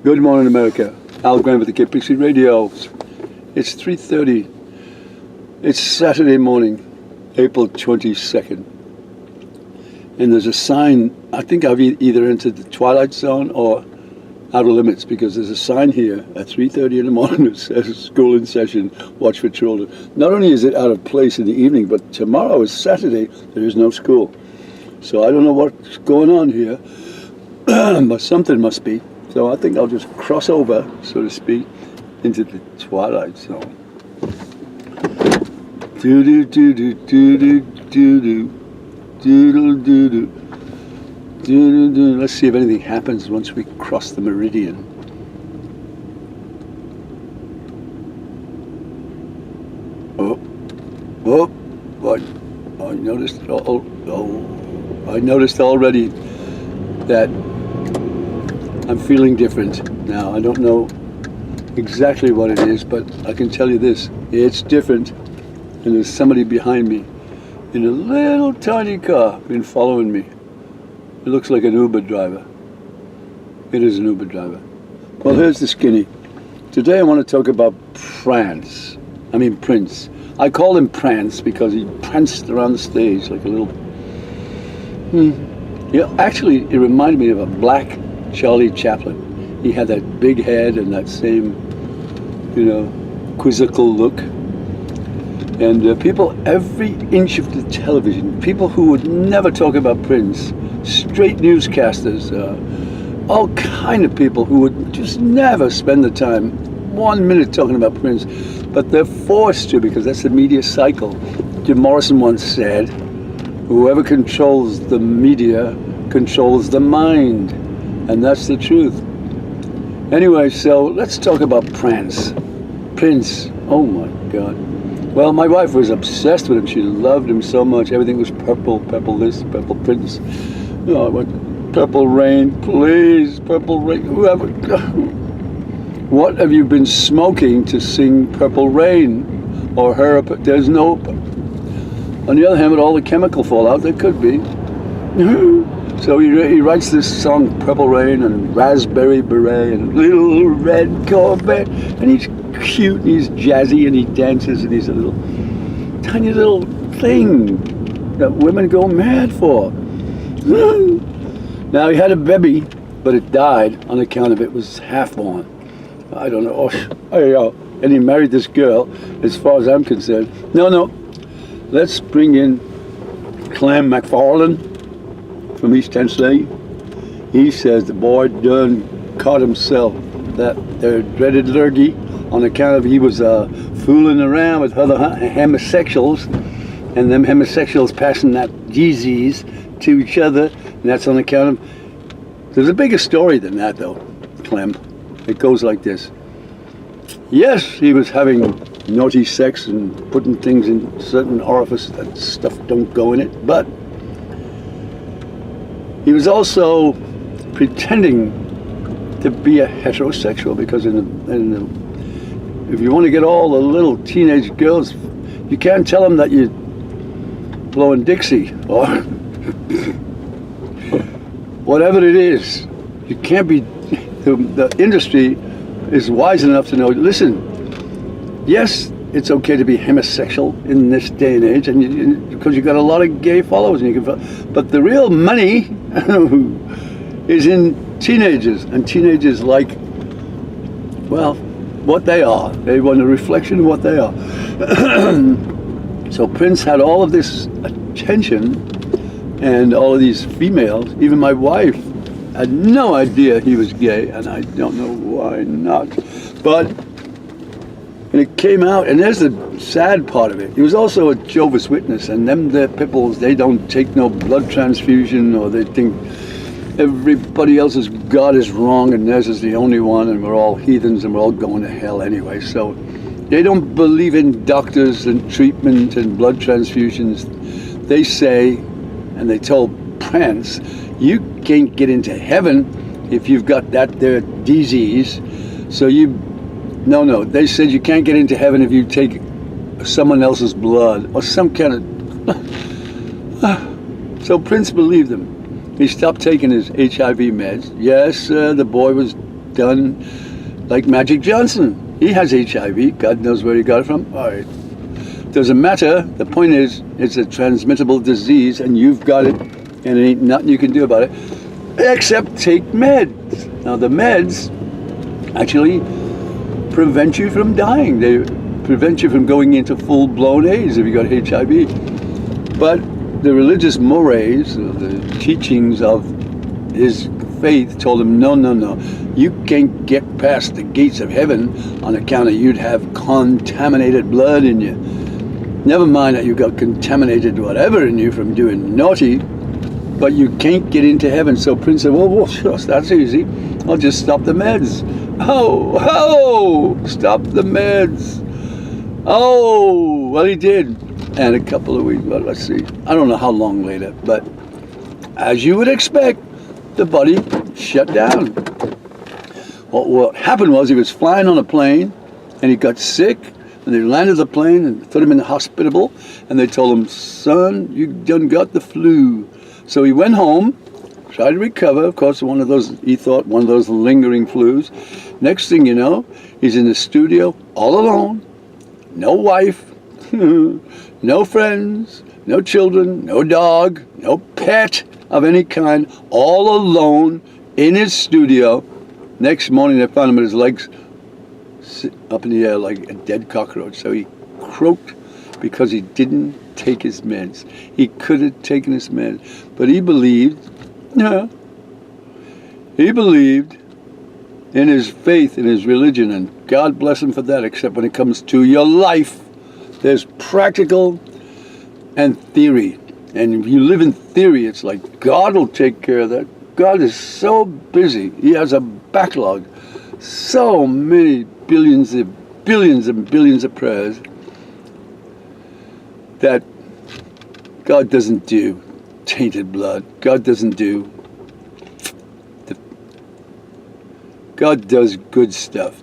Good morning, America. Al Graham with the Kid Pixie Radio. It's 3:30. It's Saturday morning, April 22nd. And there's a sign. I think I've either entered the Twilight Zone or Outer Limits, because there's a sign here at 3:30 in the morning that says school in session, watch for children. Not only is it out of place in the evening, but tomorrow is Saturday. There is no school. So I don't know what's going on here, but something must be. So I think I'll just cross over, so to speak, into the Twilight Zone. Do do do do do do do do do do do. Let's see if anything happens once we cross the meridian. What? I noticed. I noticed already that I'm feeling different now. I don't know exactly what it is, but I can tell you this: it's different. And there's somebody behind me in a little tiny car been following me. It looks like an Uber driver. It is an Uber driver. Well, here's the skinny. Today I want to talk about Prance. I call him Prance because he pranced around the stage like a little... Actually, it reminded me of a black Charlie Chaplin. He had that big head and that same, quizzical look. And people, every inch of the television, people who would never talk about Prince, straight newscasters, all kind of people who would just never spend the time 1 minute talking about Prince, but they're forced to, because that's the media cycle. Jim Morrison once said, whoever controls the media controls the mind, and that's the truth. Anyway, so let's talk about Prance. Prince, oh my God. Well, my wife was obsessed with him. She loved him so much. Everything was purple, purple this, purple Prince. I went, Purple Rain, please, Purple Rain, whoever. What have you been smoking to sing Purple Rain? Or her, there's no... On the other hand, with all the chemical fallout, there could be. So he writes this song, Purple Rain, and Raspberry Beret, and Little Red Corvette, and he's cute, and he's jazzy, and he dances, and he's a little, tiny little thing that women go mad for. Now, he had a baby, but it died on account of it was half-born. I don't know. And he married this girl, as far as I'm concerned. No. Let's bring in Clem McFarlane from East Tennessee. He says the boy done caught himself that their dreaded lurgy on account of he was fooling around with other homosexuals, and them homosexuals passing that disease to each other, and that's on account of... There's a bigger story than that, though, Clem. It goes like this. Yes, he was having naughty sex and putting things in certain orifices that stuff don't go in it, but he was also pretending to be a heterosexual, because if you want to get all the little teenage girls, you can't tell them that you're blowing Dixie or whatever it is. You can't be... The industry is wise enough to know, listen, yes, it's okay to be homosexual in this day and age, and because you've got a lot of gay followers, and but the real money is in teenagers, and teenagers like, well, what they are. They want a reflection of what they are. So Prince had all of this attention, and all of these females, even my wife, had no idea he was gay, and I don't know why not. But when it came out, and there's the sad part of it, he was also a Jehovah's Witness, and them the peoples, they don't take no blood transfusion, or they think everybody else's God is wrong and theirs is the only one, and we're all heathens and we're all going to hell anyway. So they don't believe in doctors and treatment and blood transfusions. They say, and they told Prance, you can't get into heaven if you've got that there disease. So no, they said you can't get into heaven if you take someone else's blood or some kind of... So Prince believed them. He stopped taking his HIV meds. Yes, the boy was done like Magic Johnson. He has HIV. God knows where he got it from. All right. Doesn't matter. The point is, it's a transmittable disease, and you've got it, and there ain't nothing you can do about it, except take meds. Now, the meds actually prevent you from dying. They prevent you from going into full-blown AIDS if you got HIV. But the religious mores, the teachings of his faith, told him, no, no, no. You can't get past the gates of heaven on account of you'd have contaminated blood in you. Never mind that you got contaminated whatever in you from doing naughty, but you can't get into heaven. So Prince said, well, sure, that's easy. I'll just stop the meds. Oh, stop the meds. Oh, well, he did. And a couple of weeks, well, let's see. I don't know how long later, but as you would expect, the body shut down. Well, what happened was he was flying on a plane, and he got sick, and they landed the plane and put him in the hospital, and they told him, son, you done got the flu. So he went home, tried to recover, of course, he thought one of those lingering flus. Next thing you know, he's in the studio all alone, no wife, no friends, no children, no dog, no pet of any kind, all alone in his studio. Next morning they found him with his legs up in the air like a dead cockroach. So he croaked because he didn't take his meds. He could have taken his meds, but he believed in his faith, in his religion, and God bless him for that, except when it comes to your life, there's practical and theory. And if you live in theory, it's like God will take care of that. God is so busy. He has a backlog. So many billions and billions of prayers that God doesn't do tainted blood. God doesn't do... God does good stuff.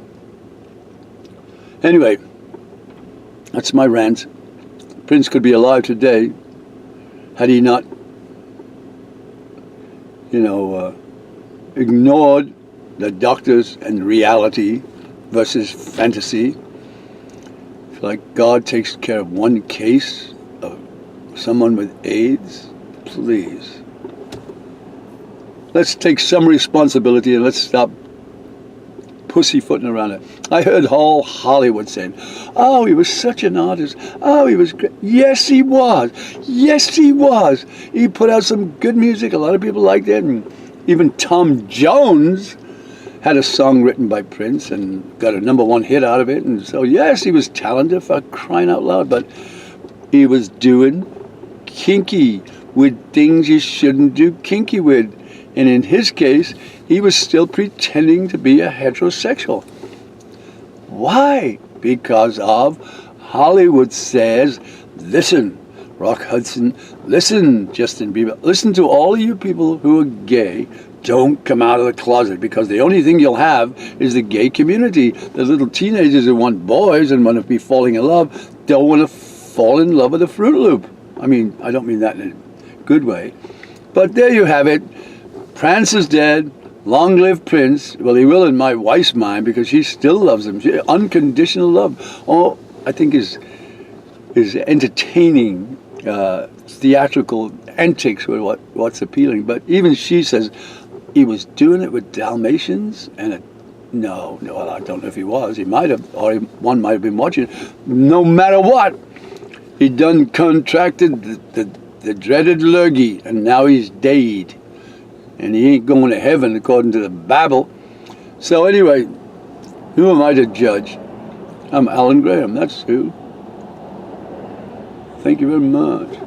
Anyway, that's my rant. Prince could be alive today had he not, ignored the doctors and reality versus fantasy. It's like God takes care of one case of someone with AIDS. Please. Let's take some responsibility and let's stop pussyfooting around it. I heard all Hollywood saying, oh, he was such an artist. Oh, he was great. Yes, he was. Yes, he was. He put out some good music. A lot of people liked it. And even Tom Jones had a song written by Prince and got a #1 hit out of it. And so, yes, he was talented for crying out loud, but he was doing kinky with things you shouldn't do kinky with. And in his case, he was still pretending to be a heterosexual. Why? Because of Hollywood says, listen, Rock Hudson, listen, Justin Bieber, listen to all of you people who are gay. Don't come out of the closet, because the only thing you'll have is the gay community. The little teenagers who want boys and want to be falling in love don't want to fall in love with a Fruit Loop. I mean, I don't mean that in a good way. But there you have it. Prance is dead. Long live Prince. Well, he will in my wife's mind, because she still loves him. Unconditional love. Oh, I think his entertaining theatrical antics were what's appealing. But even she says he was doing it with Dalmatians, and no, I don't know if he was. He might have, or one might have been watching. No matter what, he done contracted the dreaded lurgy, and now he's dead. And he ain't going to heaven according to the Bible. So anyway, who am I to judge? I'm Alan Graham, that's who. Thank you very much.